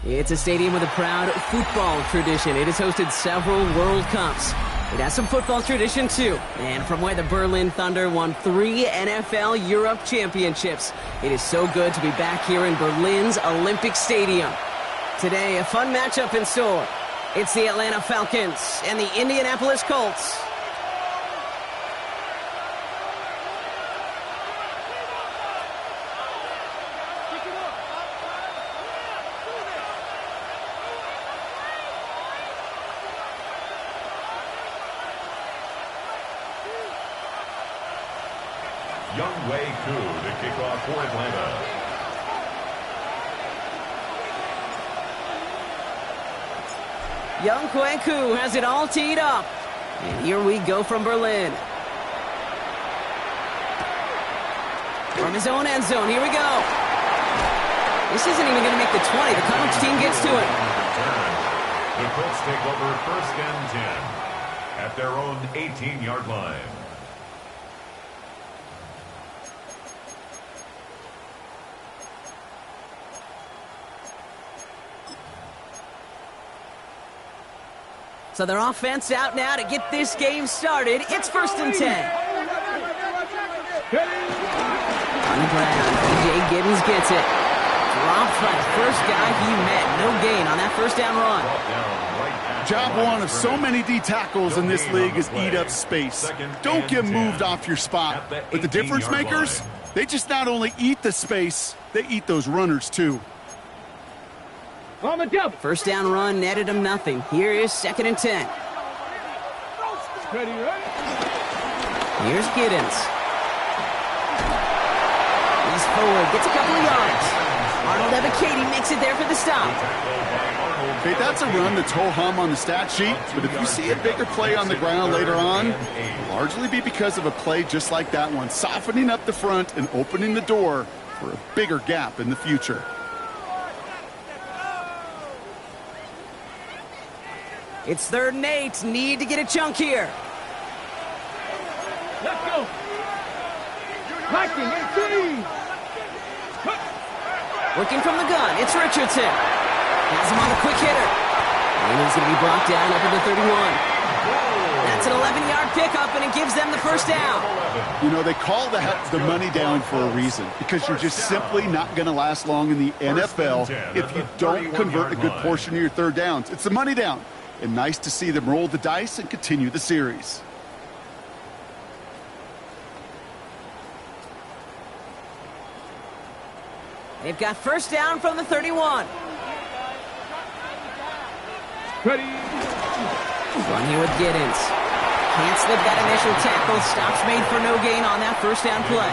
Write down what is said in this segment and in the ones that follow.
It's a stadium with a proud football tradition. It has hosted several World Cups. It has some football tradition, too. And from where the Berlin Thunder won 3 NFL Europe championships, it is so good to be back here in Berlin's Olympic Stadium. Today, a fun matchup in store. It's the Atlanta Falcons and the Indianapolis Colts. To kick off for Atlanta. Young Kweku has it all teed up. And here we go from Berlin. From his own end zone, here we go. This isn't even going to make the 20. The coverage team gets to it. The Colts take over 1st and 10 at their own 18-yard line. So their offense out now to get this game started. It's 1st and 10. On the ground, Jay Gibbons gets it. Drops by the first guy he met. No gain on that 1st down run. Job one of so many D tackles in this league is eat up space. Don't get moved off your spot. But the difference makers, they just not only eat the space, they eat those runners too. 1st down run netted him nothing. Here is 2nd and 10. Here's Giddens. He's forward, gets a couple of yards. Arnold Ebiketie makes it there for the stop. Okay, that's a run that's ho-hum on the stat sheet, but if you see a bigger play on the ground later on, it'll largely be because of a play just like that one, softening up the front and opening the door for a bigger gap in the future. It's 3rd and 8. Need to get a chunk here. Let's go. Viking, 18. Working from the gun. It's Richardson. Has him on a quick hitter. And he's going to be brought down up at the 31. That's an 11-yard pickup, and it gives them the 1st down. You know, they call that the money down for a reason, because you're just simply not going to last long in the NFL if you don't convert a good portion of your 3rd downs. It's the money down. And nice to see them roll the dice and continue the series. They've got 1st down from the 31. Ready. Run here with Giddens. Can't slip that initial tackle. Stops made for no gain on that 1st down play.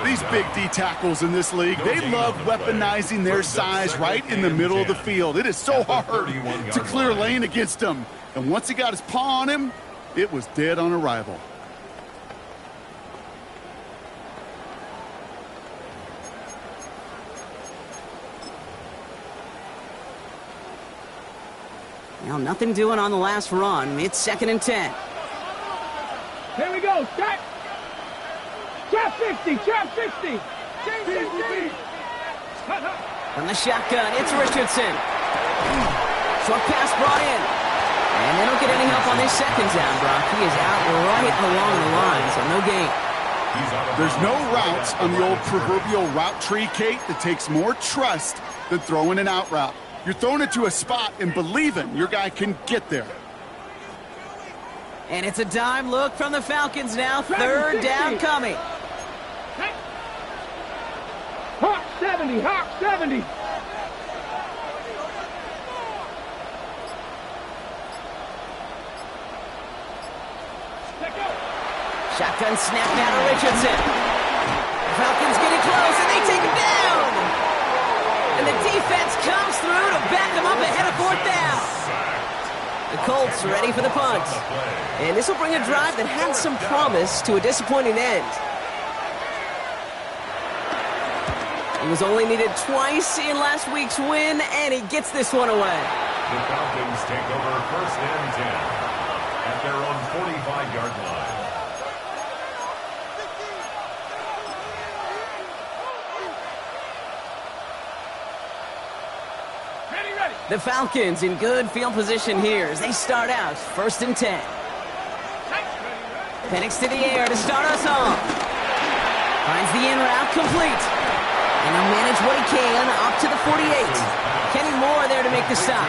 These big D tackles in this league, they love weaponizing their size right in the middle of the field. It is so hard to clear lane against them. And once he got his paw on him, it was dead on arrival. Well, nothing doing on the last run. It's 2nd and 10. Here we go. Trap. Trap 50. Trap 60. From the shotgun, it's Richardson. Short pass brought in. And they don't get any help on this 2nd down, Brock. He is out right along the line, so no gain. There's no routes on the old proverbial route tree, Kate, that takes more trust than throwing an out route. You're throwing it to a spot and believing your guy can get there. And it's a dime look from the Falcons now. 3rd down coming. Hawk 70. Hawk 70. Shotgun snap now to Richardson. Falcons getting close, and they take him down. And the defense comes through to back them up ahead of 4th down. The Colts ready for the punt. And this will bring a drive that had some promise to a disappointing end. He was only needed twice in last week's win, and he gets this one away. The Falcons take over 1st and 10 at their own 45-yard line. The Falcons in good field position here as they start out 1st and 10. Penix to the air to start us off. Finds the in route complete. And he'll manage what he can up to the 48. Kenny Moore there to make the stop.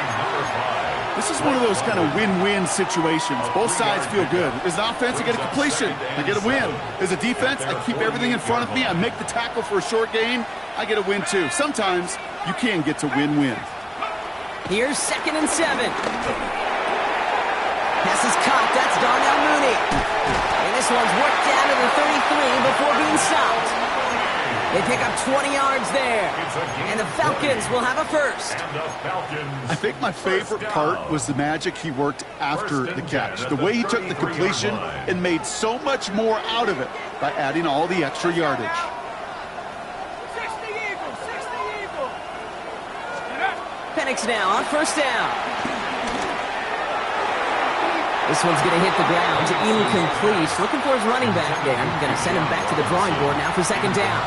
This is one of those kind of win-win situations. Both sides feel good. As an offense, I get a completion. I get a win. As a defense, I keep everything in front of me. I make the tackle for a short gain. I get a win, too. Sometimes you can get to win-win. Here's 2nd and 7. Pass is caught. That's Darnell Mooney. And this one's worked down to the 33 before being stopped. They pick up 20 yards there. And the Falcons will have a first. I think my favorite part was the magic he worked after the catch. The way he took the completion and made so much more out of it by adding all the extra yardage. Penix now on 1st down. This one's going to hit the ground to incomplete. Looking for his running back there. Going to send him back to the drawing board now for 2nd down.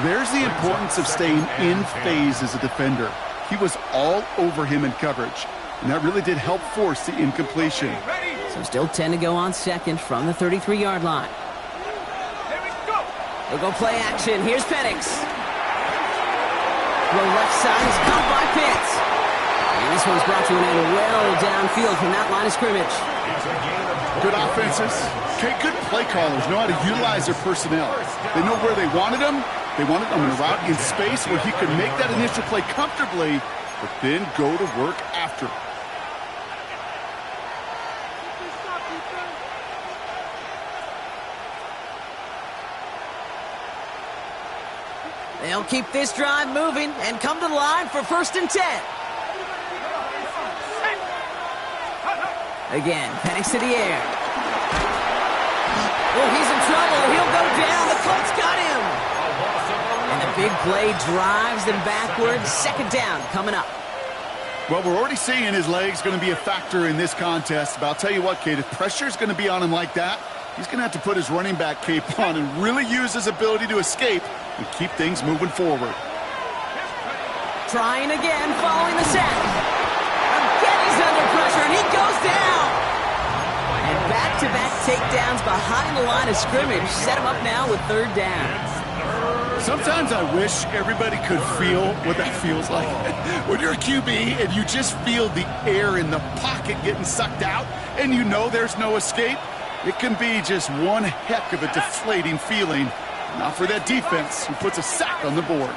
There's the importance of staying in phase as a defender. He was all over him in coverage, and that really did help force the incompletion. So still 10 to go on 2nd from the 33-yard line. They'll go play action. Here's Penix. The left side is caught by Pitts. And this one's brought to an end well downfield from that line of scrimmage. Good offenses. Okay, good play callers know how to utilize their personnel. They know where they wanted them. They wanted them in a route in space where he could make that initial play comfortably, but then go to work after. They'll keep this drive moving and come to the line for 1st and 10. Again, Penix to the air. Oh, he's in trouble. He'll go down. The Colts got him. And the big play drives them backwards. 2nd down coming up. Well, we're already seeing his legs going to be a factor in this contest. But I'll tell you what, Kate, if pressure's going to be on him like that, he's going to have to put his running back cape on and really use his ability to escape and keep things moving forward. Trying again, following the sack. Again, he's under pressure, and he goes down. And back-to-back takedowns behind the line of scrimmage set him up now with 3rd down. Sometimes I wish everybody could feel what that feels like. When you're a QB and you just feel the air in the pocket getting sucked out and you know there's no escape, it can be just one heck of a deflating feeling. Not for that defense who puts a sack on the board.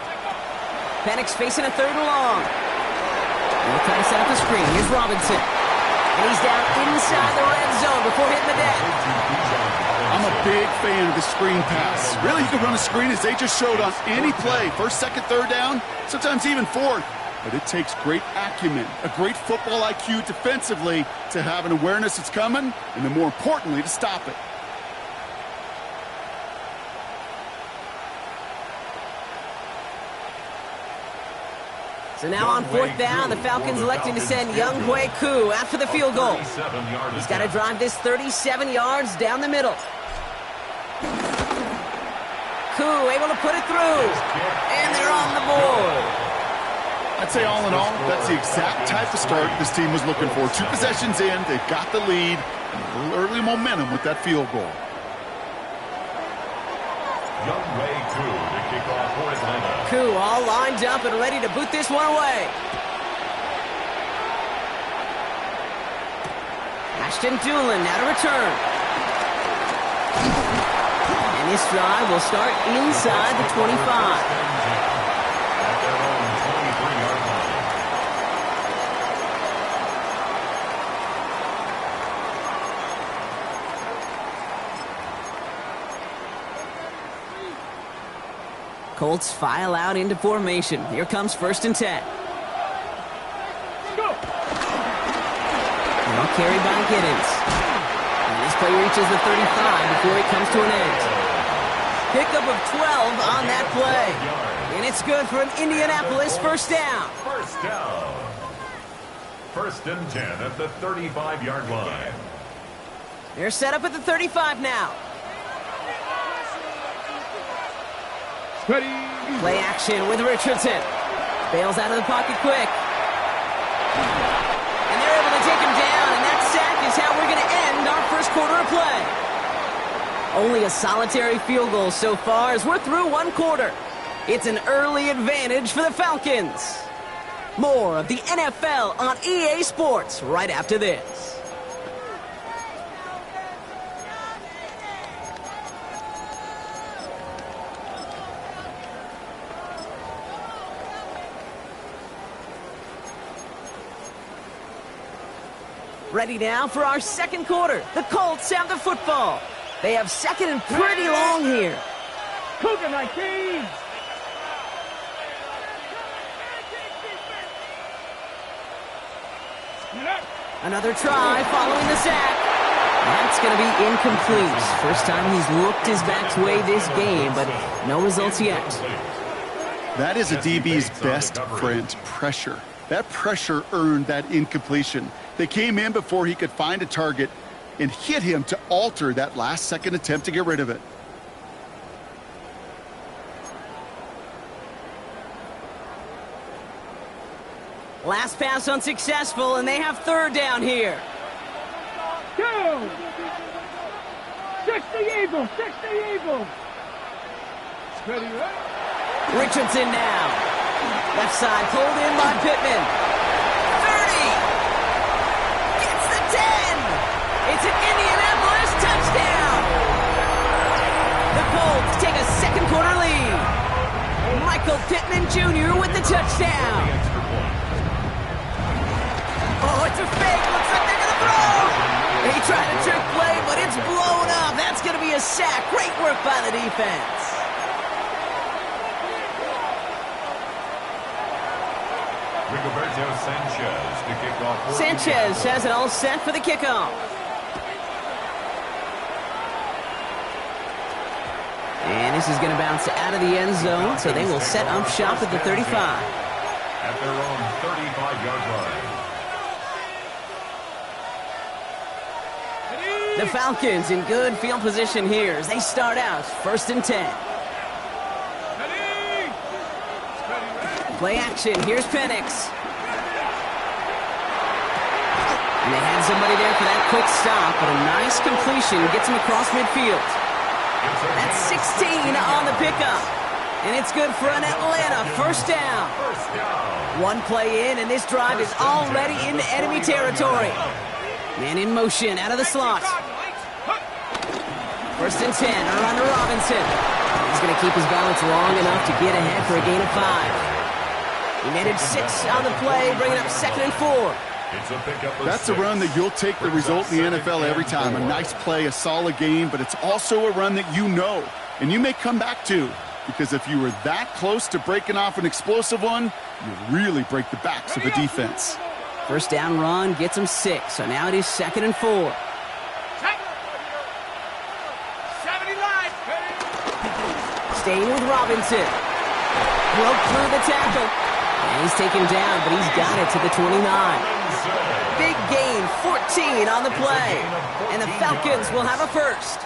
Penix facing a 3rd and long. They'll try to set up a screen. Here's Robinson. And he's down inside the red zone before hitting the deck. I'm a big fan of the screen pass. Really, you can run a screen as they just showed on any play. 1st, 2nd, 3rd down, sometimes even 4th. But it takes great acumen, a great football IQ defensively to have an awareness it's coming, and then more importantly, to stop it. So now on 4th down, the Falcons electing to send Young Hui Koo after the field goal. He's got to drive this 37 yards down the middle. Koo able to put it through. And they're on the board. I'd say all in all, that's the exact type of start this team was looking for. 2 possessions in, they've got the lead, and a little early momentum with that field goal. Young Hui Koo to kick off for Atlanta. Koo all lined up and ready to boot this one away. Ashton Doolin now to return. And this drive will start inside the 25. At their own 23-yard line. Colts file out into formation. Here comes 1st and 10. Now carried by Giddens. And this play reaches the 35 before it comes to an end. Pickup of 12 on that play. And it's good for an Indianapolis 1st down. 1st down. 1st and 10 at the 35-yard line. They're set up at the 35 now. Ready. Play action with Richardson. Bails out of the pocket quick. play. Only a solitary field goal so far as we're through one quarter. It's an early advantage for the Falcons. More of the NFL on EA Sports right after this. Ready now for our second quarter. The Colts have the football. They have second and pretty long here. Cougar 19. Another try following the sack. That's going to be incomplete. First time he's looked his back's way this game, but no results yet. That is a DB's best friend, pressure. That pressure earned that incompletion. They came in before he could find a target and hit him to alter that last-second attempt to get rid of it. Last pass unsuccessful, and they have third down here. 2. 60 Eagles, 60 Eagles. Ready, right? Richardson now. Left side pulled in by Pittman. 30. Gets the 10. It's an Indianapolis touchdown. The Colts take a second quarter lead. Michael Pittman Jr. with the touchdown. Oh, it's a fake. Looks like they're going to throw. He tried a trick play, but it's blown up. That's going to be a sack. Great work by the defense. Sanchez has it all set for the kickoff. And this is going to bounce out of the end zone, so they will set up shop at the 35. At their own 35-yard line. The Falcons in good field position here as they start out first and 10. Play action. Here's Penix. And they had somebody there for that quick stop, but a nice completion gets him across midfield. That's 16 on the pickup. And it's good for an Atlanta first down. One play in, and this drive is already into enemy territory. Man in motion out of the slot. First and 10, around to Robinson. He's going to keep his balance long enough to get ahead for a gain of 5. He netted 6 on the play, bringing up second and 4. That's a run that you'll take the result in the NFL every time. A nice play, a solid game, but it's also a run that you know, and you may come back to. Because if you were that close to breaking off an explosive one, you really break the backs of the defense. First down run gets him 6, so now it is second and 4. Staying with Robinson. Broke through the tackle. And he's taken down, but he's got it to the 29. Big gain, 14 on the play. And the Falcons will have a first.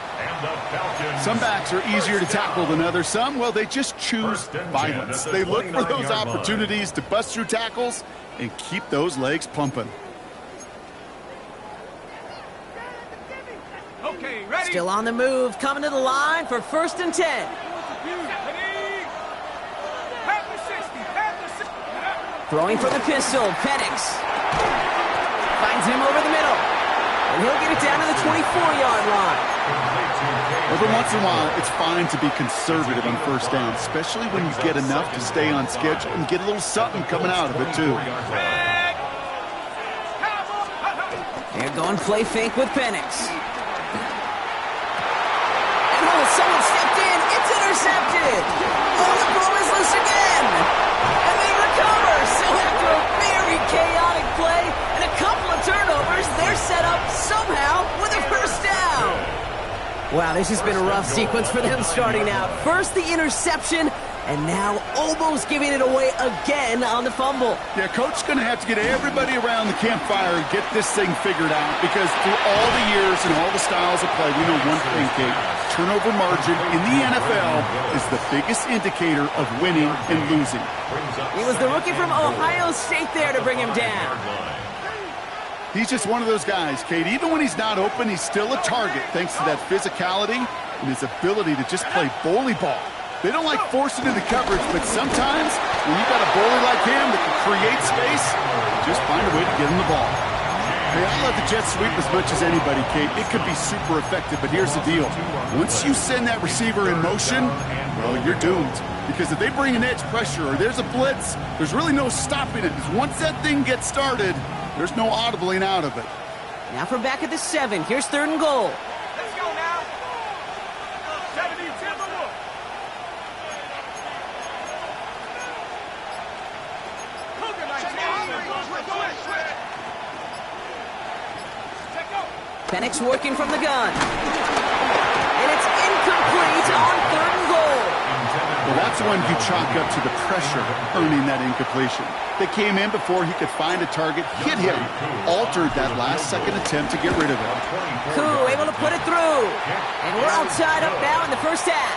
Some backs are easier to tackle than others. Some, well, they just choose violence. They look for those opportunities to bust through tackles and keep those legs pumping. Okay, ready? Still on the move, coming to the line for first and 10. Throwing for the pistol, Penix. Finds him over the middle. And he'll get it down to the 24-yard line. Every once in a while, it's fine to be conservative on first down, especially when you get enough to stay on schedule and get a little something coming out of it, too. They're going play fake with Penix. And oh, someone stepped in. It's intercepted. Oh, the ball is loose again. And they recover. So after a very chaotic play and a couple of turnovers, they're set up somehow with a first down. Wow, this has been a rough sequence for them starting out. First the interception, and now almost giving it away again on the fumble. Yeah, Coach's going to have to get everybody around the campfire and get this thing figured out, because through all the years and all the styles of play, we know one thing, Kate. Turnover margin in the NFL is the biggest indicator of winning and losing. It was the rookie from Ohio State there to bring him down. He's just one of those guys, Kate. Even when he's not open, he's still a target thanks to that physicality and his ability to just play bully ball. They don't like forcing into coverage, but sometimes when you've got a bully like him that can create space, just find a way to get him the ball. Hey, I love the jet sweep as much as anybody, Kate. It could be super effective, but here's the deal. Once you send that receiver in motion, well, you're doomed. Because if they bring an edge pressure or there's a blitz, there's really no stopping it. Because once that thing gets started, there's no audibling out of it. Now from back at the 7. Here's 3rd and goal. Let's go now. 70 to the wood. Cougar 19. Penix working from the gun. And it's incomplete on 3rd and goal. Well, that's one you chalk up to the pressure earning that incompletion. They came in before he could find a target, hit him, altered that last-second attempt to get rid of it. Koo able to put it through. And we're all tied up now in the first half.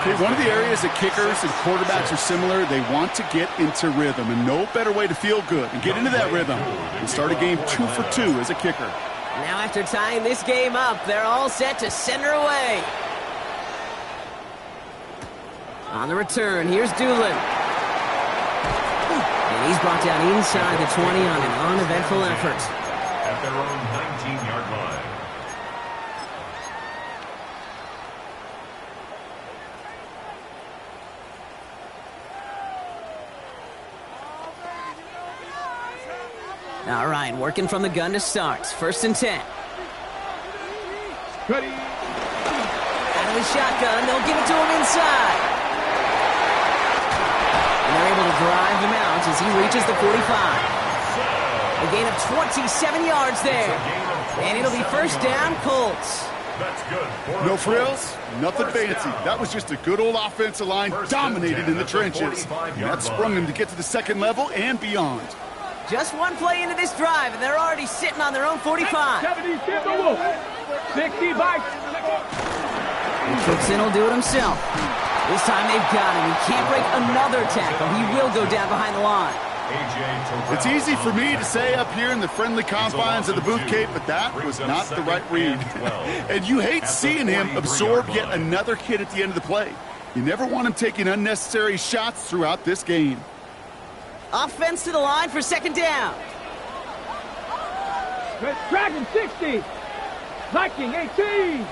Okay, one of the areas that kickers and quarterbacks are similar, they want to get into rhythm, and no better way to feel good and get into that rhythm and start a game 2 for 2 as a kicker. Now after tying this game up, they're all set to send her away. On the return, here's Doolin. And he's brought down inside the 20 on an uneventful effort. At their own 19-yard line. All right, working from the gun to start. 1st and 10. Ready. Out of the shotgun, they'll give it to him inside. And they're able to drive him out as he reaches the 45. A gain of 27 yards there. And it'll be 1st down, Colts. That's good. No frills, nothing fancy. That was just a good old offensive line dominated in the trenches. And that sprung them to get to the 2nd level and beyond. Just one play into this drive, and they're already sitting on their own 45. 70 to the wood. 60 bites. Cookson will do it himself. This time they've got him. He can't break another tackle. He will go down behind the line. It's easy for me to say up here in the friendly confines of the booth, Kate, but that was not the right read. And you hate seeing him absorb yet another hit at the end of the play. You never want him taking unnecessary shots throughout this game. Offense to the line for 2nd down. Dragon 60. Viking 18.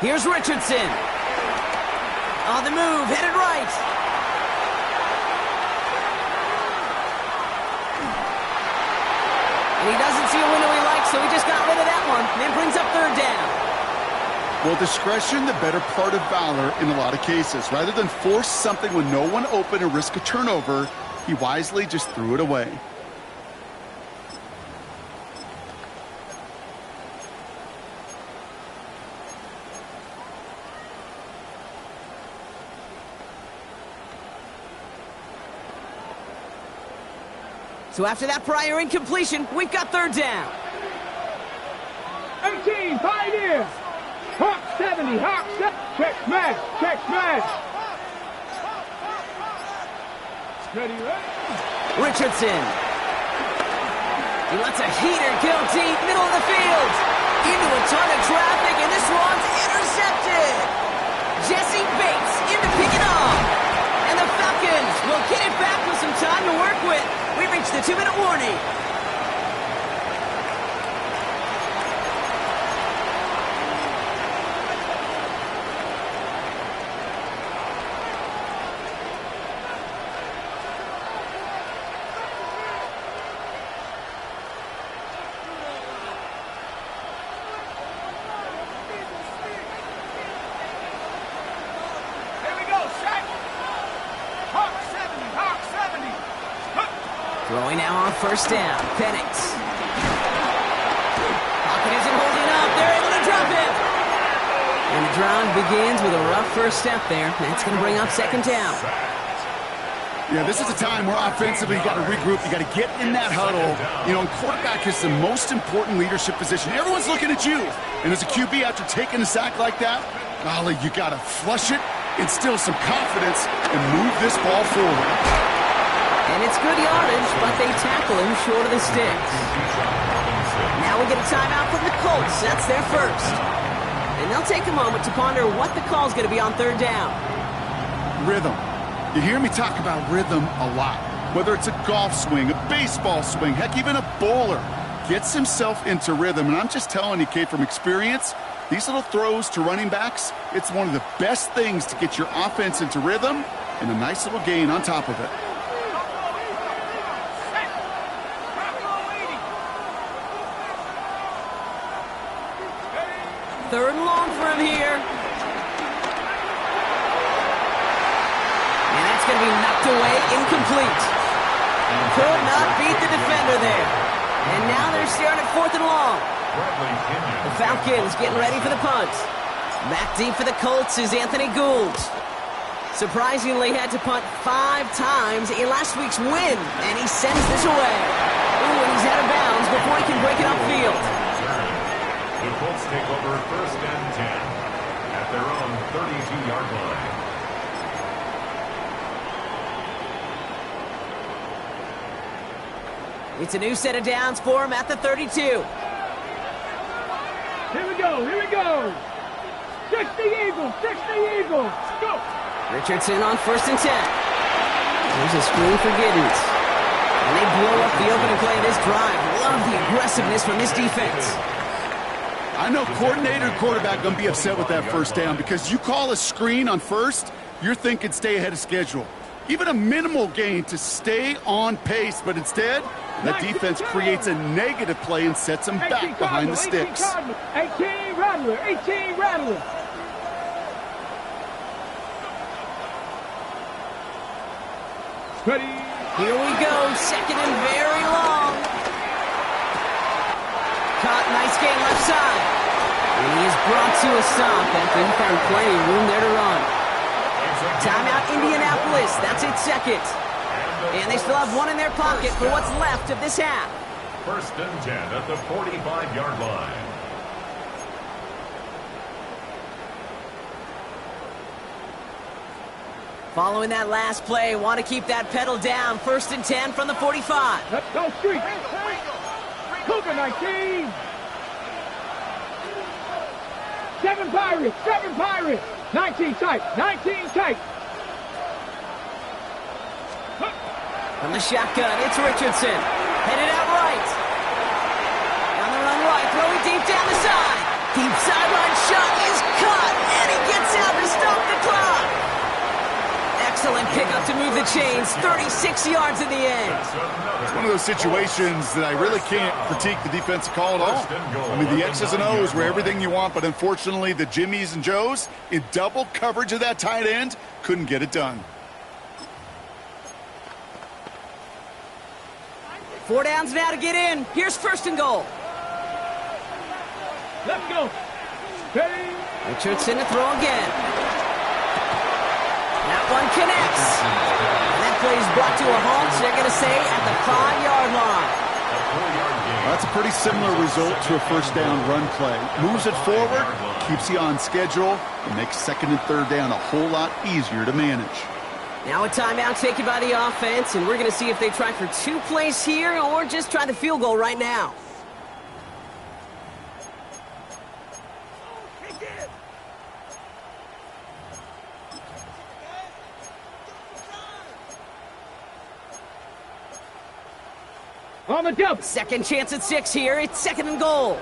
Here's Richardson. On the move, headed right. And he doesn't see a window he likes, so he just got rid of that one. And brings up 3rd down. Well, discretion, the better part of valor in a lot of cases. Rather than force something with no one open and risk a turnover, he wisely just threw it away. So after that prior incompletion, we've got 3rd down. 18, Pioneers. Hawk 70, Hawk 70. Check smash, check smash. Ready, ready. Richardson. He lets a heater go deep, middle of the field. Into a ton of traffic, and this one's intercepted. Jesse Bates in to pick it off. And the Falcons will get it back with some time to work with. We reached the 2-minute warning. Throwing now on 1st down. Penix. Pocket isn't holding up. They're able to drop it. And the drive begins with a rough first step there. That's going to bring up 2nd down. Yeah, this is a time where offensively you got to regroup. You got to get in that huddle. You know, and quarterback is the most important leadership position. Everyone's looking at you. And as a QB, after taking a sack like that, golly, you got to flush it, instill some confidence, and move this ball forward. And And it's good yardage, but they tackle him short of the sticks. Now we get a timeout from the Colts. That's their first. And they'll take a moment to ponder what the call's going to be on third down. Rhythm. You hear me talk about rhythm a lot. Whether it's a golf swing, a baseball swing, heck, even a bowler gets himself into rhythm. And I'm just telling you, Kate, from experience, these little throws to running backs, it's one of the best things to get your offense into rhythm and a nice little gain on top of it. Third and long for him here. And that's going to be knocked away, incomplete. Could not beat the defender there. And now they're staring at fourth and long. The Falcons getting ready for the punt. Back deep for the Colts is Anthony Gould. Surprisingly had to punt 5 times in last week's win, and he sends this away. Ooh, and he's out of bounds before he can break it upfield. The Colts take over first and 10 at their own 32-yard line. It's a new set of downs for him at the 32. Here we go, here we go. 60 Eagles, 60 Eagles. Go. Richardson on first and 10. Here's a screen for Giddens. And they blow up the opening play of this drive. Love the aggressiveness from this defense. I know coordinator and quarterback going to be upset with that first down because you call a screen on first, you're thinking stay ahead of schedule. Even a minimal gain to stay on pace, but instead, that defense creates a negative play and sets them back behind the sticks. 18 Rattler, 18 Rattler. Ready. Here we go, second and very long. Caught, nice gain left side. And he is brought to a stop after he found plenty of room there to run. Timeout Indianapolis, that's its second. And they still have one in their pocket for what's left of this half. First and 10 at the 45-yard line. Following that last play, want to keep that pedal down. First and 10 from the 45. Let's go, Street. Cougar 19. 7 Pirates, 7 Pirates. 19 tight, 19 tight. From the shotgun, it's Richardson. Headed out right. On the run right, throwing deep down the side. Deep sideline shot is caught, and he gets out to stop the clock. Excellent pickup to move the chains. 36 yards in the end. It's one of those situations that I really can't critique the defensive call at all. I mean, the X's and O's were everything you want, but unfortunately, the Jimmies and Joes, in double coverage of that tight end, couldn't get it done. 4 downs now to get in. Here's first and goal. Let's go. Ready. Richardson to throw again. That one connects. And that play is brought to a halt, so they're going to say at the 5-yard line. That's a pretty similar result to a first down run play. Moves it forward, keeps you on schedule, and makes second and third down a whole lot easier to manage. Now a timeout taken by the offense, and we're going to see if they try for 2 plays here or just try the field goal right now. On the double. Second chance at 6 here. It's second and goal.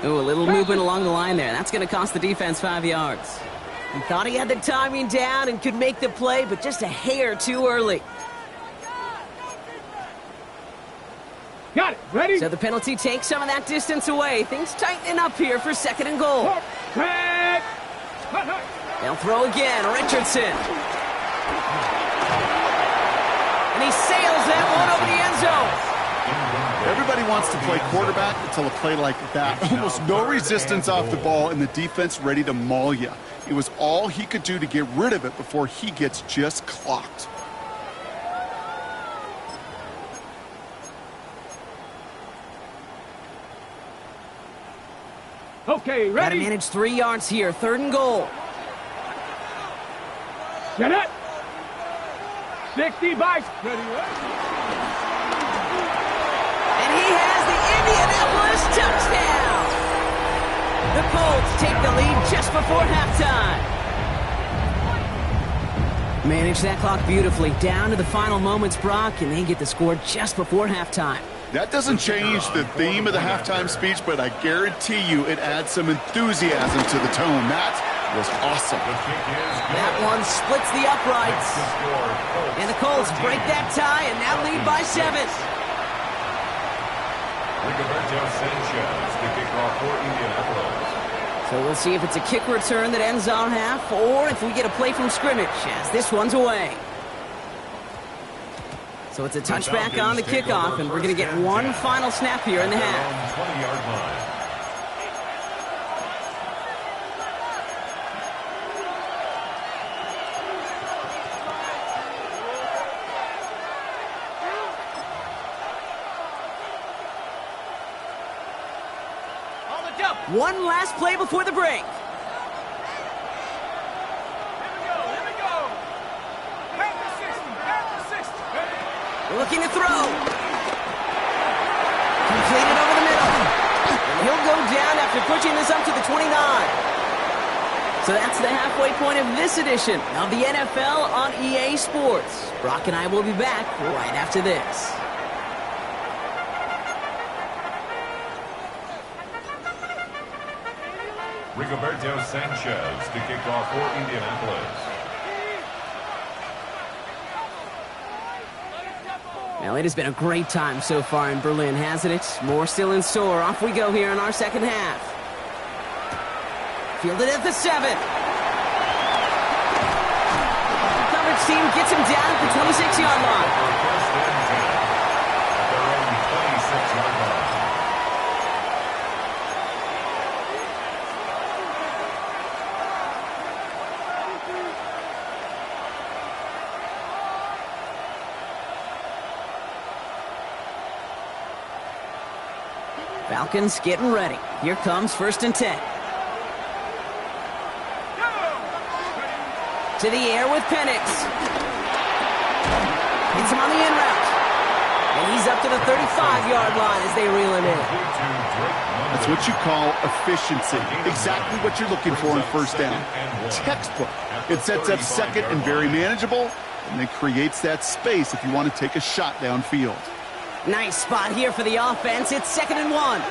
Ooh, a little movement along the line there. That's going to cost the defense 5 yards. He thought he had the timing down and could make the play, but just a hair too early. Got it. Ready. So the penalty takes some of that distance away. Things tightening up here for second and goal. Back. They'll throw again. Richardson. And he sails that one over the end zone. Everybody wants to play quarterback until a play like that. Almost no resistance off the ball, and the defense ready to maul you. It was all he could do to get rid of it before he gets just clocked. Okay, Got to ready. manage 3 yards here. Third and goal. Get it. 60 by... And he has the Indianapolis touchdown! The Colts take the lead just before halftime. Manage that clock beautifully down to the final moments, Brock, and they get the score just before halftime. That doesn't change the theme of the halftime speech, but I guarantee you it adds some enthusiasm to the tone. That was awesome. That one splits the uprights. And the Colts break that tie and now lead by 7. Rigoberto Sanchez, the kickoff for Indianapolis. So we'll see if it's a kick return that ends our half or if we get a play from scrimmage as this one's away. So it's a touchback on the kickoff, and we're going to get one final snap here in the half. 20-yard line. One last play before the break. Looking to throw. Completed over the middle. And he'll go down after pushing this up to the 29. So that's the halfway point of this edition of the NFL on EA Sports. Brock and I will be back right after this. Rigoberto Sanchez to kick off for Indianapolis. Now, it has been a great time so far in Berlin, hasn't it? More still in store. Off we go here in our second half. Fielded at the 7. The coverage team gets him down at the 26-yard line. First and 10 at their own 26-yard line. Falcons getting ready. Here comes first and 10. To the air with Penix. Hits him on the in route. And he's up to the 35-yard line as they reel him in. That's what you call efficiency. Exactly what you're looking for in first down. Textbook. It sets up second and very manageable, and then creates that space if you want to take a shot downfield. Nice spot here for the offense. It's 2nd and 1.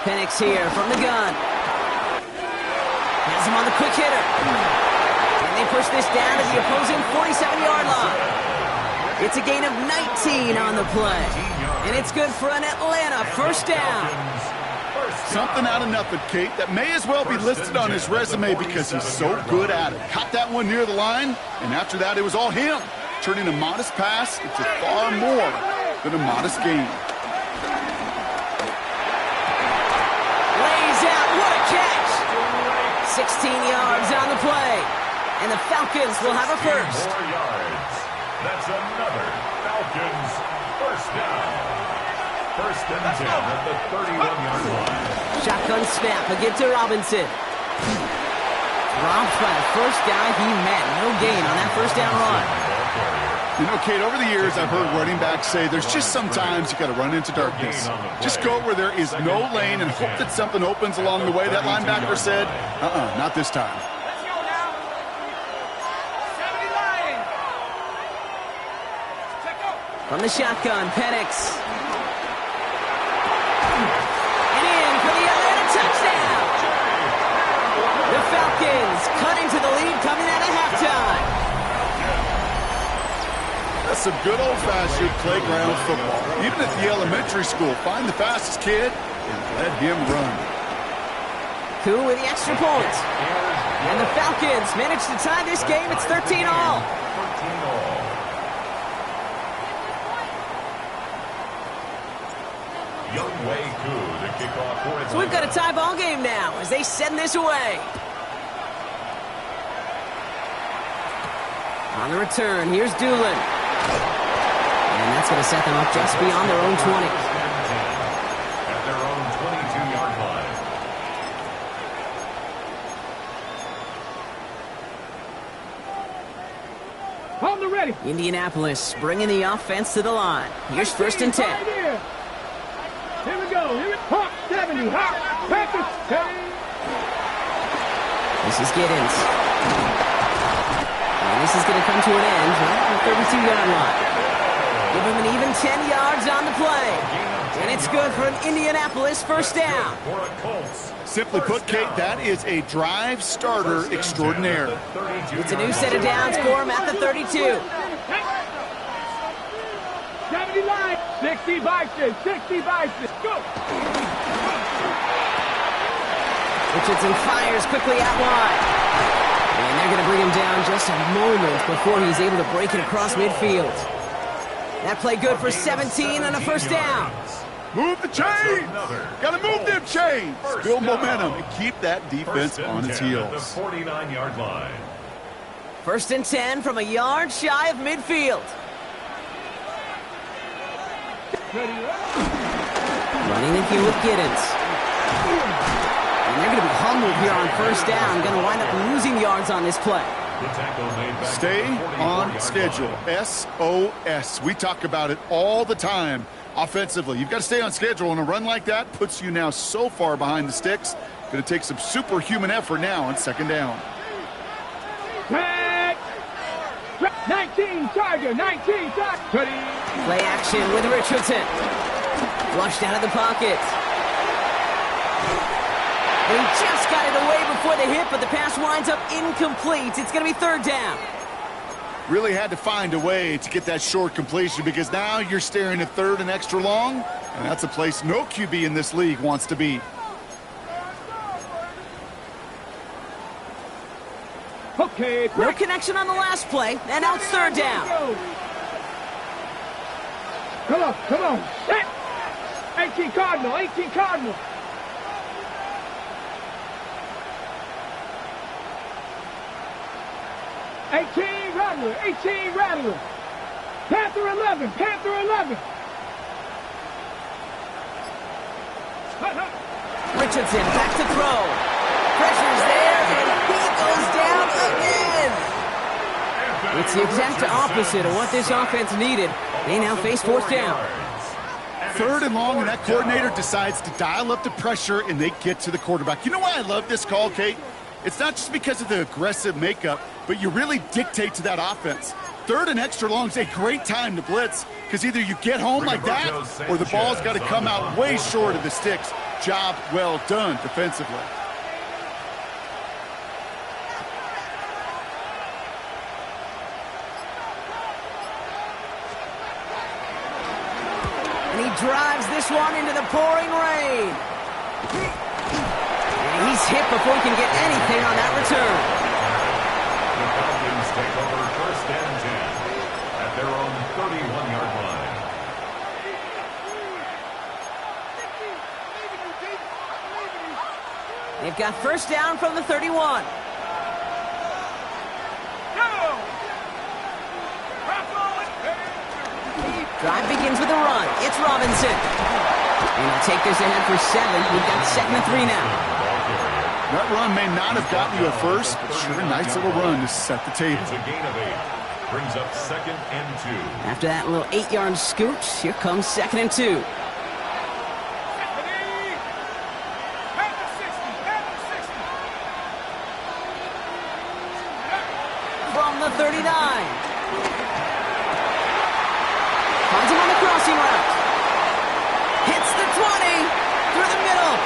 Penix here from the gun. Has him on the quick hitter. And they push this down to the opposing 47-yard line. It's a gain of 19 on the play. And it's good for an Atlanta first down. Something out of nothing, Kate, that may as well be listed on his resume because he's so good at it. Caught that one near the line, and after that, it was all him. Turning a modest pass into far more than a modest gain. Lays out, what a catch! 16 yards on the play, and the Falcons will have a first. 4 yards. That's another Falcons first down. First and 10 at the 31-yard line. Shotgun snap again to Robinson. Dropped by the first guy he met. No gain on that first down run. You know, Kate, over the years, I've heard running backs say there's just sometimes you got to run into darkness. Just go where there is no lane and hope that something opens along the way. That linebacker said, not this time. Let's go now. 70 Lions. Check out. From the shotgun, Penix. And in for the Atlanta touchdown. The Falcons cut into the lead coming out of halftime. That's some good old-fashioned playground football. Even at the elementary school, find the fastest kid and let him run. Koo with the extra point. And the Falcons manage to tie this game. It's 13-all. 13-all. Young Wei Koo, the kickoff for Atlanta. So we've got a tie ball game now as they send this away. On the return, here's Doolin. And that's going to set them up just beyond their own 20. At their own 22-yard line. ready. Indianapolis bringing the offense to the line. Here's 1st and 10. Right here. Here we go. Here we Hawk 70. Hawk. Packers. This is Giddens. And this is going to come to an end right at the 32-yard line. Give him an even 10 yards on the play. And it's good for an Indianapolis 1st down. Simply put, Kate, that is a drive starter extraordinaire. It's a new set of downs for him at the 32. 70 line. 60 Bison. 60 Bison. Go. Richardson fires quickly out wide. And they're going to bring him down just a moment before he's able to break it across midfield. That play good for 17 on a 1st down. Move the chains! Gotta move them chains! Build momentum and keep that defense on its heels. 49-yard line. 1st and 10 from a yard shy of midfield. Running in here with Giddens. And they're going to be humbled here on 1st down. Going to wind up losing yards on this play. Stay on schedule. SOS. We talk about it all the time. Offensively, you've got to stay on schedule, and a run like that puts you now so far behind the sticks. Going to take some superhuman effort now on 2nd down. 19 Tiger, 19 Tiger. Play action with Richardson. Flushed out of the pocket. He just got it away before the hit, but the pass winds up incomplete. It's going to be 3rd down. Really had to find a way to get that short completion because now you're staring at 3rd and extra long, and that's a place no QB in this league wants to be. Okay. No connection on the last play, and now it's 3rd down. Come on, come on. 18 Cardinal, 18 Cardinal. Rattler, 18 Rattler. Panther 11, Panther 11. Richardson back to throw. Pressure's there, and he goes down again. It's the exact opposite of what this offense needed. They now face 4th down. 3rd and long, and that coordinator decides to dial up the pressure, and they get to the quarterback. You know why I love this call, Kate? It's not just because of the aggressive makeup, but you really dictate to that offense. 3rd and extra long is a great time to blitz because either you get home like that or the ball's got to come out way short of the sticks. Job well done defensively. And he drives this one into the pouring rain. And he's hit before he can get anything on that return. The Falcons take over 1st and 10 at their own 31-yard line. They've got 1st down from the 31. Drive begins with a run. It's Robinson. And he'll take this ahead for 7. We've got 2nd and 3 now. That run may not have gotten you at first, but sure a nice little run to set the table. It's a gain of 8. Brings up 2nd and 2. After that little 8-yard scoot, here comes 2nd and 2. From the 39. Finds him on the crossing route. Hits the 20. Through the middle.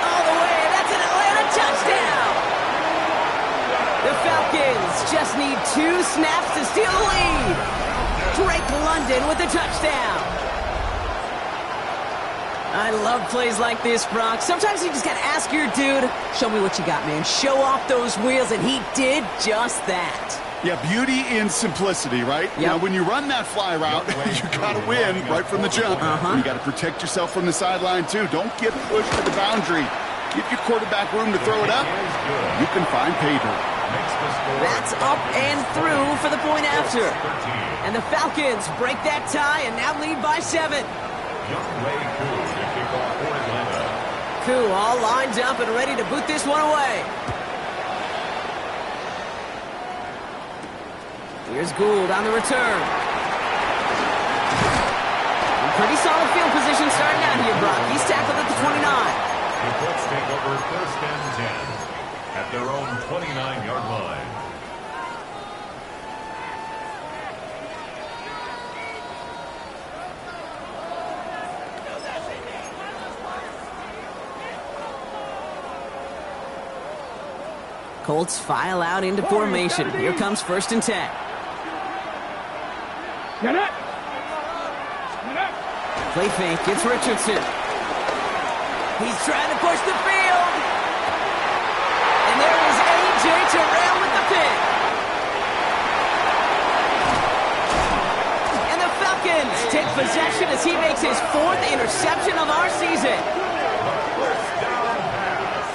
All the way. That's an Atlanta touchdown. The Falcons just need 2 snaps to steal the lead. Drake London with the touchdown. I love plays like this, Brock. Sometimes you just got to ask your dude, show me what you got, man. Show off those wheels, and he did just that. Yeah, beauty in simplicity, right? Yep. Now, when you run that fly route, you got to win right from the jump. You got to protect yourself from the sideline, too. Don't get pushed to the boundary. Give your quarterback room to throw it up. You can find pay dirt. That's up and through for the point after. And the Falcons break that tie and now lead by 7. Koo all lined up and ready to boot this one away. Here's Gould on the return. Pretty solid field position starting out here, Brock. He's tackled at the 29. The Colts take over 1st and 10 at their own 29-yard line. Colts file out into formation. Here comes 1st and 10. Get it. Play fake, it's Richardson. He's trying to push the field. And there is A.J. Terrell with the pick. And the Falcons take possession as he makes his 4th interception of our season. First down pass.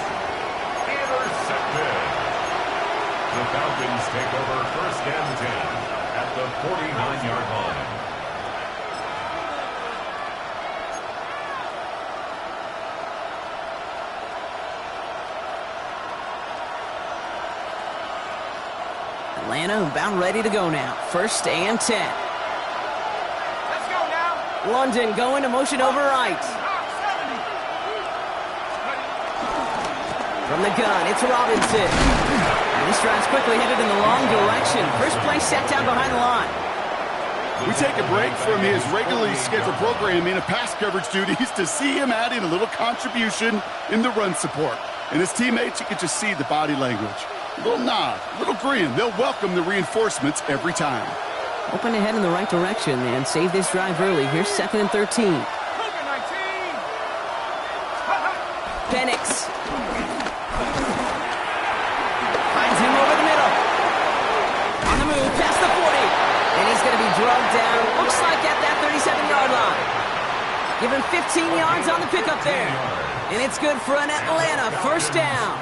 Intercepted. The Falcons take over 1st and 10 at the 49-yard line. Atlanta about ready to go now. 1st and 10. Let's go now. London going to motion over right. From the gun, it's Robinson. And this drive's quickly headed in the wrong direction. First play set down behind the line. We take a break from his regularly scheduled programming of pass coverage duties to see him add in a little contribution in the run support. And his teammates, you can just see the body language. A little nod, a little grin. They'll welcome the reinforcements every time. Hoping to head in the right direction and save this drive early. Here's 2nd and 13. Penix. Finds him over the middle. On the move, past the 40. And he's going to be drugged down. Looks like at that 37-yard line. Give him 15 yards on the pickup there. And it's good for an Atlanta 1st down.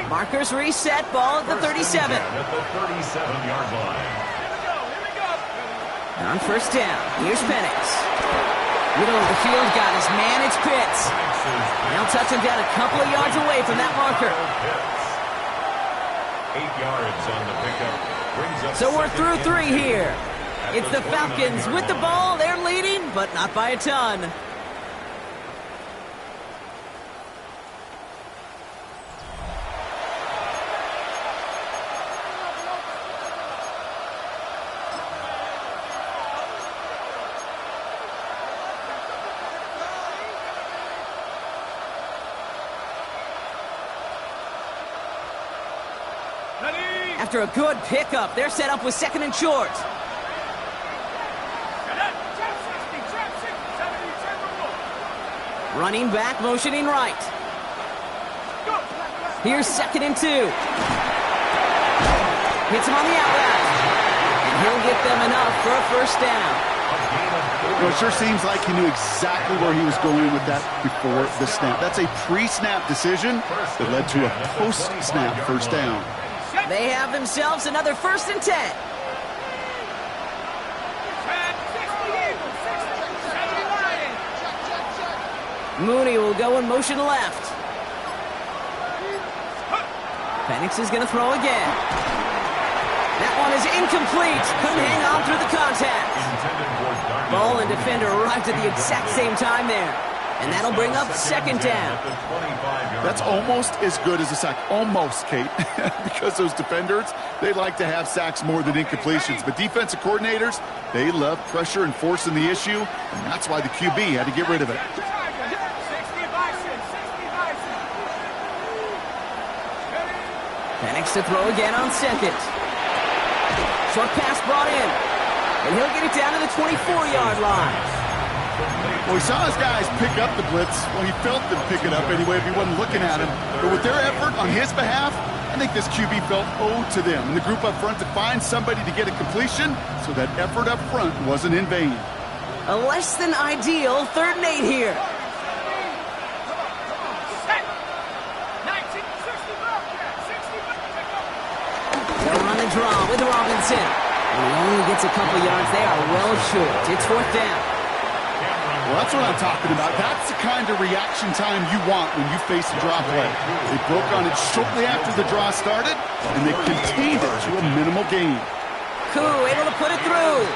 Markers reset, ball at the 37. At the 37-yard line. On 1st down, here's Penix. Middle of the field, got his man, it's Pitts. They'll touch him down a couple of yards away from that marker. 8 yards on the pickup. Brings up So we're through 3 here. It's the Falcons with the ball. They're leading, but not by a ton. After a good pickup, they're set up with 2nd and short. Running back, motioning right. Here's 2nd and 2. Hits him on the out route. And he'll get them enough for a 1st down. Well, it sure seems like he knew exactly where he was going with that before the snap. That's a pre-snap decision that led to a post-snap 1st down. They have themselves another 1st and 10. Mooney will go in motion left. Penix is going to throw again. That one is incomplete. Couldn't hang on through the contact. Ball and defender arrived at the exact same time there. And that'll bring up 2nd down. That's almost as good as a sack. Almost, Kate. Because those defenders, they like to have sacks more than incompletions. But defensive coordinators, they love pressure and forcing the issue. And that's why the QB had to get rid of it. Penix to throw again on 2nd. Short pass brought in. And he'll get it down to the 24-yard line. Well, he saw his guys pick up the blitz. Well, he felt them pick it up anyway if he wasn't looking at him. But with their effort on his behalf, I think this QB felt owed to them. And the group up front to find somebody to get a completion, so that effort up front wasn't in vain. A less than ideal 3rd and 8 here. They'll run and draw with Robinson. And he only gets a couple yards. They are well short. It's 4th down. Well, that's what I'm talking about. That's the kind of reaction time you want when you face a draw play. They broke on it shortly after the draw started, and they contained it to a minimal gain. Oku able to put it through.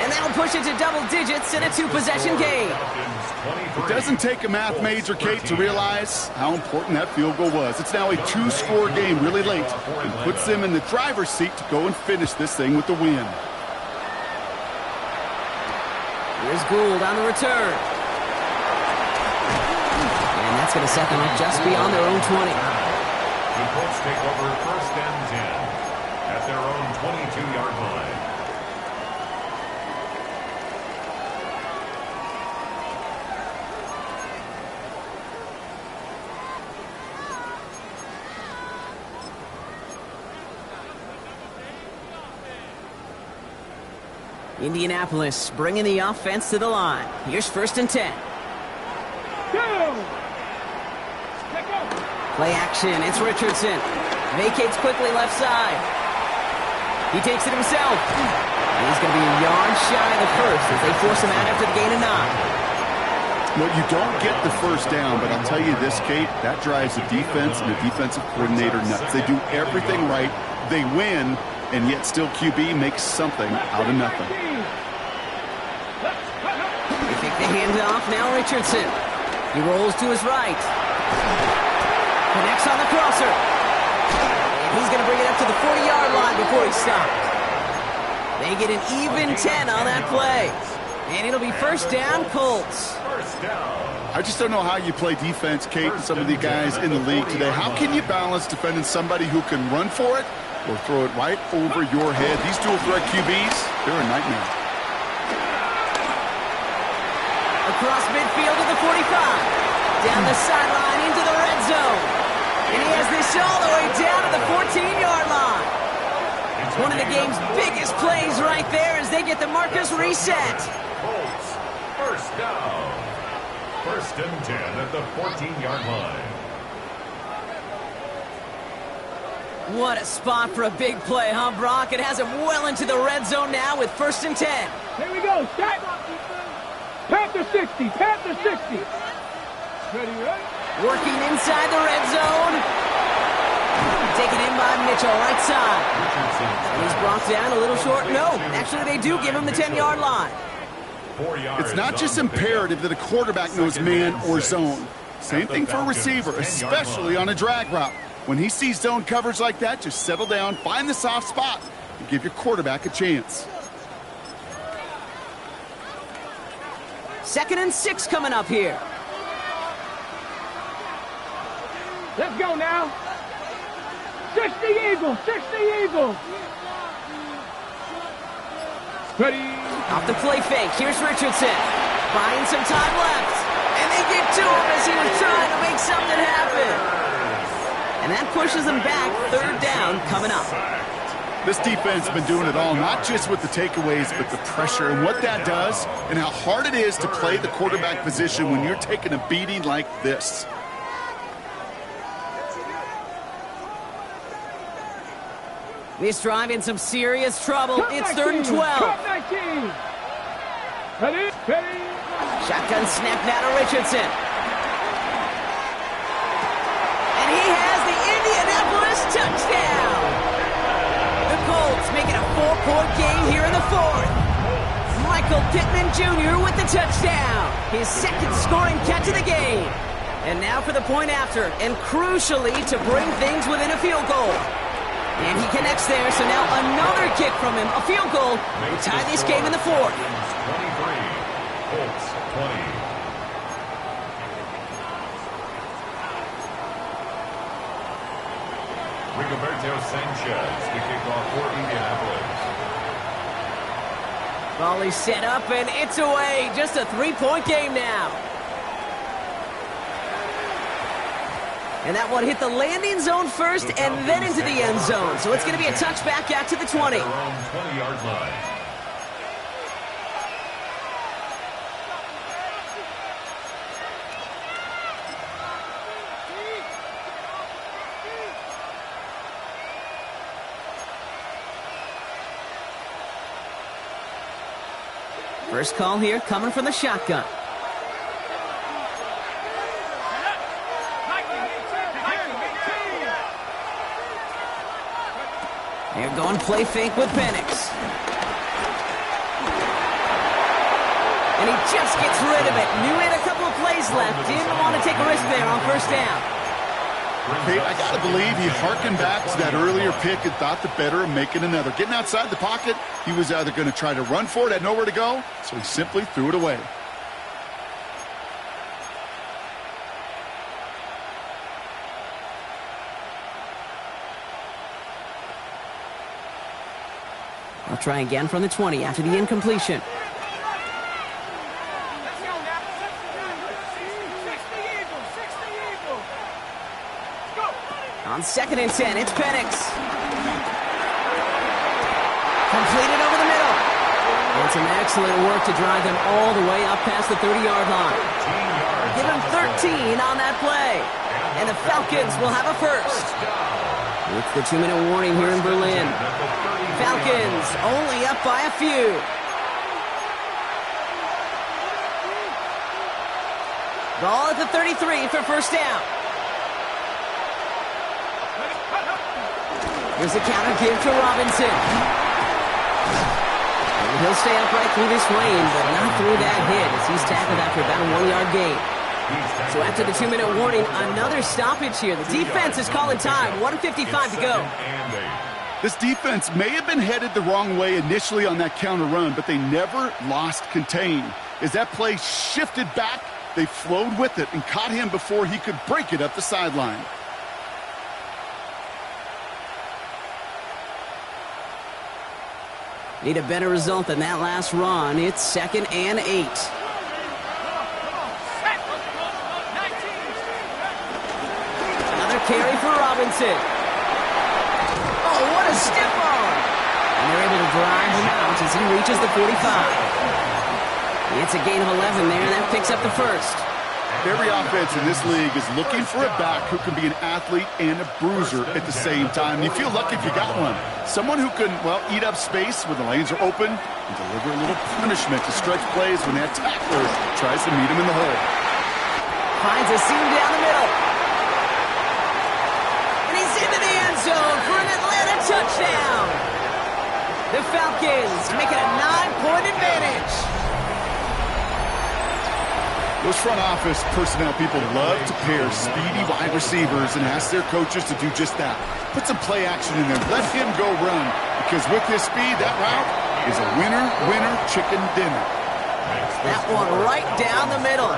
And that'll push it to double digits in a 2-possession game. It doesn't take a math major, Kate, to realize how important that field goal was. It's now a 2-score game really late and puts them in the driver's seat to go and finish this thing with the win. Here's Gould on the return. And that's going to set them up just beyond their own 20. The Colts take over 1st and 10 at their own 22-yard line. Indianapolis bringing the offense to the line. Here's 1st and 10. Play action. It's Richardson. Vacates quickly left side. He takes it himself. And he's going to be a yard shy of the first as they force him out after the gain of 9. Well, you don't get the first down, but I'll tell you this, Kate, that drives the defense and the defensive coordinator nuts. They do everything right. They win, and yet still QB makes something out of nothing. They take the handoff. Now Richardson. He rolls to his right. Connects on the crosser. And he's going to bring it up to the 40-yard line before he stops. They get an even 10 on that play. And it'll be 1st down, Colts. I just don't know how you play defense, Kate, and some of the guys in the league today. How can you balance defending somebody who can run for it or throw it right over your head? These dual threat QBs, they're a nightmare. Across midfield to the 45. Down the sideline into the red zone. And he has this all the way down to the 14-yard line. One of the game's biggest plays right there as they get the markers reset. Colts, 1st down. 1st and 10 at the 14-yard line. What a spot for a big play, huh, Brock? It has him well into the red zone now with 1st and 10. Here we go. Start. Panther 60. Panther 60. Ready, right? Working inside the red zone. Taken in by Mitchell, right side. And he's brought down a little short. No, actually they do give him the 10-yard line. It's not just imperative that a quarterback knows man or zone. Same thing for a receiver, especially on a drag route. When he sees zone coverage like that, just settle down, find the soft spot, and give your quarterback a chance. 2nd and 6 coming up here. Let's go now. 60 Eagles. 60 Eagles. Ready. Off the play fake. Here's Richardson. Buying some time left. And they get to him as he was trying to make something happen. And that pushes them back. 3rd down coming up. This defense has been doing it all, not just with the takeaways, but the pressure and what that does and how hard it is to play the quarterback position when you're taking a beating like this. This drive in some serious trouble. It's 3rd and 12. Ready? Ready? Shotgun snap now to Richardson. And he has the Indianapolis touchdown. The Colts make it a 4-point game here in the 4th. Michael Pittman Jr. with the touchdown. His 2nd scoring catch of the game. And now for the point after, and crucially to bring things within a field goal. And he connects there, so now another kick from him, a field goal, to tie this game in the 4th. 23, Colts 20. Rigoberto Sanchez to kick off for Indianapolis. Ball is set up, and it's away. Just a 3-point game now. And that one hit the landing zone first and then into the end zone. So it's going to be a touchback out to the 20. Their own 20-yard line. First call here coming from the shotgun. They're going play fake with Penix. And he just gets rid of it. Knew he had a couple of plays left. Didn't want to take a risk there on first down. Hey, I got to believe he harkened back to that earlier pick and thought the better of making another. Getting outside the pocket, he was either going to try to run for it, had nowhere to go, so he simply threw it away. I'll try again from the 20 after the incompletion. On 2nd and 10, it's Penix. Completed over the middle. And some excellent work to drive them all the way up past the 30-yard line. Give them 13 on that play. And the Falcons will have a first. It's the 2-minute warning here in Berlin. Falcons only up by a few. Ball at the 33 for first down. Here's the counter give to Robinson. And he'll stay upright through this rain, but not through that hit as he's tackled after about a 1-yard gain. So after the 2-minute warning, another stoppage here. The defense is calling time. 1:55 to go. This defense may have been headed the wrong way initially on that counter run, but they never lost contain. As that play shifted back, they flowed with it and caught him before he could break it up the sideline. Need a better result than that last run. It's 2nd and 8. Another carry for Robinson. Oh, what a stiff arm! And they're able to drive him out as he reaches the 45. It's a gain of 11 there, and that picks up the first. Every offense in this league is looking for a back who can be an athlete and a bruiser at the same time. You feel lucky if you got one. Someone who can, well, eat up space when the lanes are open and deliver a little punishment to stretch plays when that tackler tries to meet him in the hole. Finds a seam down the middle. And he's into the end zone for an Atlanta touchdown. The Falcons make it a 9-point advantage. Those front office personnel people love to pair speedy wide receivers and ask their coaches to do just that. Put some play action in there. Let him go run. Because with his speed, that route is a winner chicken dinner. That one right down the middle.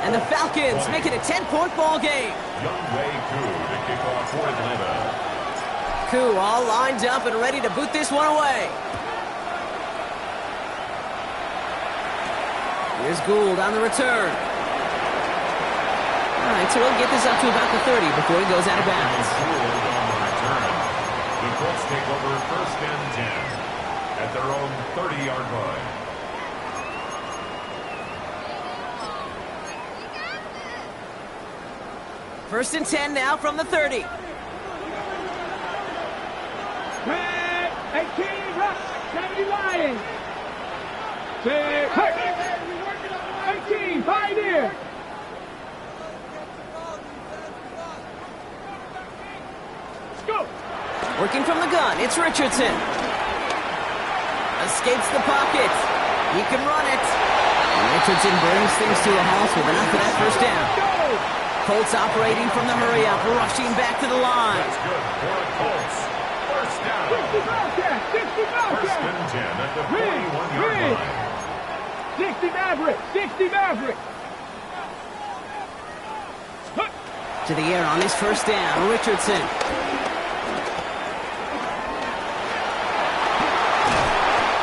And the Falcons make it a 10-point ball game. to kick off for Atlanta. Koo all lined up and ready to boot this one away. Here's Gould on the return. All right, so he'll get this up to about the 30 before he goes out of bounds. The Colts take over 1st and 10 at their own 30-yard line. First and 10 now from the 30. 18, rush, 70 Lions. 18, Pioneer. Go. Working from the gun, it's Richardson. Escapes the pocket. He can run it. And Richardson brings things to a halt with enough for that first down. Colts operating from the hurry-up, rushing back to the line. That's good for the Colts. First down. 1st and 10 at the 41-yard line. 60 Maverick, 60 Maverick. To the air on his first down, Richardson.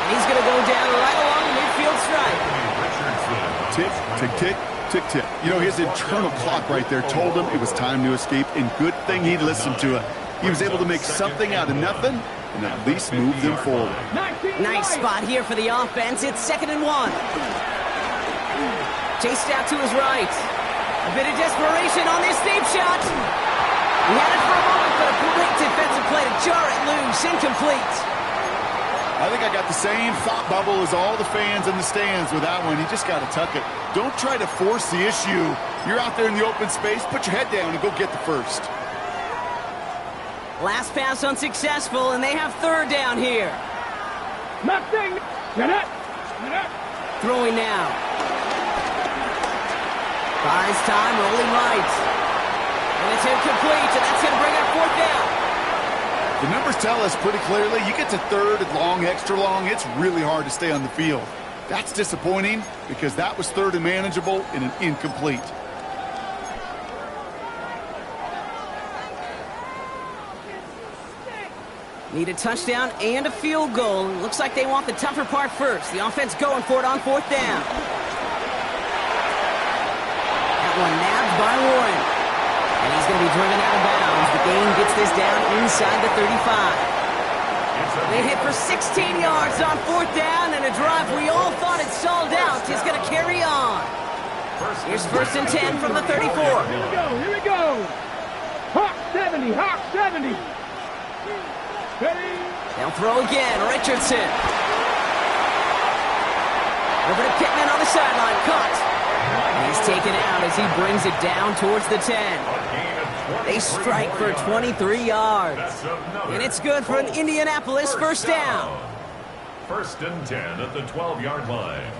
And he's going to go down right along the midfield stripe. Tick, tick, tick, tick, tick. You know, his internal clock right there told him it was time to escape, and good thing he listened to it. He was able to make something out of nothing and at least move them forward. Nice spot here for the offense. It's 2nd and 1. Chased out to his right. A bit of desperation on this deep shot. He had it for a moment, but a great defensive play to jar it loose. Incomplete. I think I got the same thought bubble as all the fans in the stands with that one. You just got to tuck it. Don't try to force the issue. You're out there in the open space. Put your head down and go get the first. Last pass unsuccessful, and they have 3rd down here. Nothing. throwing now. Buys time, rolling right. And it's incomplete, and that's going to bring up fourth down. The numbers tell us pretty clearly, you get to third and long, extra long, it's really hard to stay on the field. That's disappointing because that was third and manageable and an incomplete. Need a touchdown and a field goal. Looks like they want the tougher part first. The offense going for it on fourth down. That one nabbed by Warren. And he's going to be driven out of bounds. The game gets this down inside the 35. They hit for 16 yards on fourth down, and a drive we all thought had stalled out is going to carry on. Here's first and 10 from the 34. Here we go. Hawk 70, Hawk 70. Ready? They'll throw again. Richardson. Over to Pittman on the sideline. Caught. And he's taken out as he brings it down towards the 10. They strike for 23 yards. And it's good for an Indianapolis first down. First and 10 at the 12-yard line.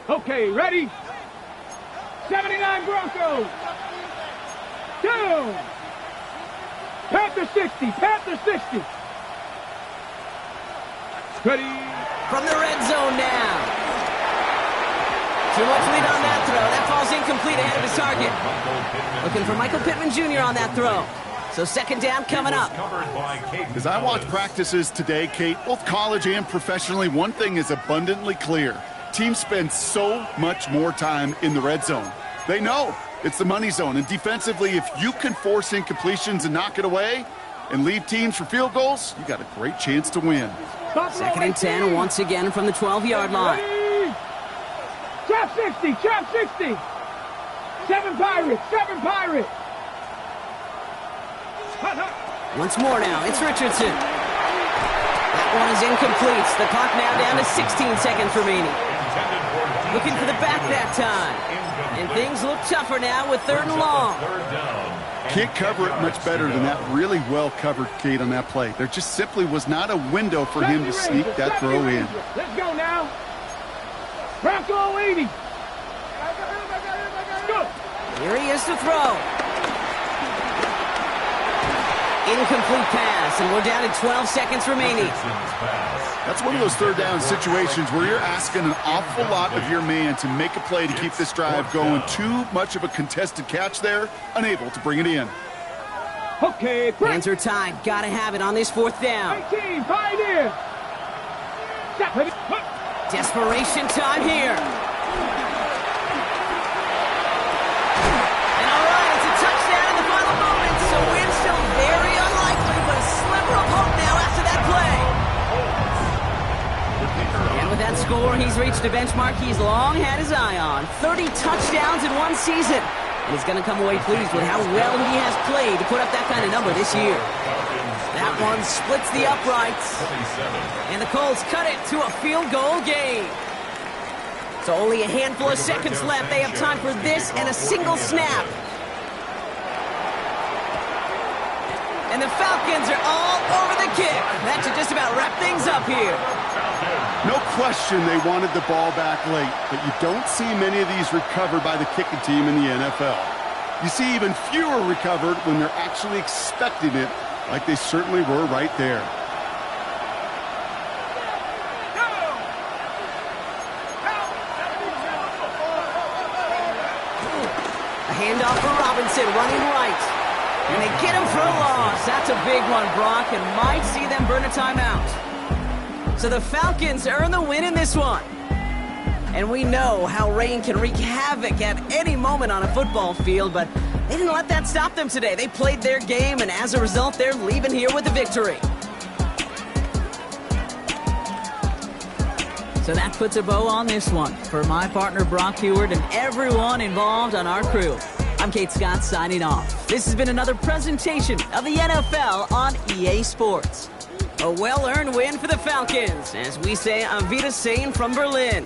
Okay, ready? 79 Broncos. Down. Panther 60, Panther 60. Ready? From the red zone now. Too much lead on that throw. That falls incomplete ahead of his target. Looking for Michael Pittman Jr. on that throw. So second down coming up. As I watch practices today, Kate, both college and professionally, one thing is abundantly clear. Teams spend so much more time in the red zone. They know it's the money zone. And defensively, if you can force incompletions and knock it away and leave teams for field goals, you got a great chance to win. Second and 10 once again from the 12-yard line. Trap 60, trap 60. 7 Pirates, 7 Pirates. Once more now, it's Richardson. That one is incomplete. The clock now down to 16 seconds remaining. Looking for the back that time. And things look tougher now with third and long. Can't cover it much better than that really well-covered Kate on that play. There just simply was not a window for him to sneak that throw in. Let's go now. Bronco 80. Go. Here he is to throw. Incomplete pass, and we're down to 12 seconds remaining. That's one of those third down situations where you're asking an awful lot of your man to make a play to keep this drive going. Too much of a contested catch there, unable to bring it in. Okay, hands are tied. Got to have it on this fourth down. 18, pioneer. Desperation time here. And all right, it's a touchdown in the final moments. So win still very unlikely, but a sliver of hope now after that play. And with that score, he's reached a benchmark he's long had his eye on. 30 touchdowns in one season. And he's going to come away pleased with how well he has played to put up that kind of number this year. That one splits the uprights. And the Colts cut it to a field goal game. So only a handful of seconds left. They have time for this and a single snap. And the Falcons are all over the kick. That should just about wrap things up here. No question they wanted the ball back late, but you don't see many of these recovered by the kicking team in the NFL. You see even fewer recovered when they're actually expecting it, like they certainly were right there. A handoff for Robinson, running right. And they get him for a loss. That's a big one, Brock, and might see them burn a timeout. So the Falcons earn the win in this one. And we know how rain can wreak havoc at any moment on a football field, but they didn't let that stop them today. They played their game, and as a result, they're leaving here with a victory. So that puts a bow on this one. For my partner, Brock Heward, and everyone involved on our crew, I'm Kate Scott signing off. This has been another presentation of the NFL on EA Sports. A well-earned win for the Falcons, as we say Auf Wiedersehen from Berlin.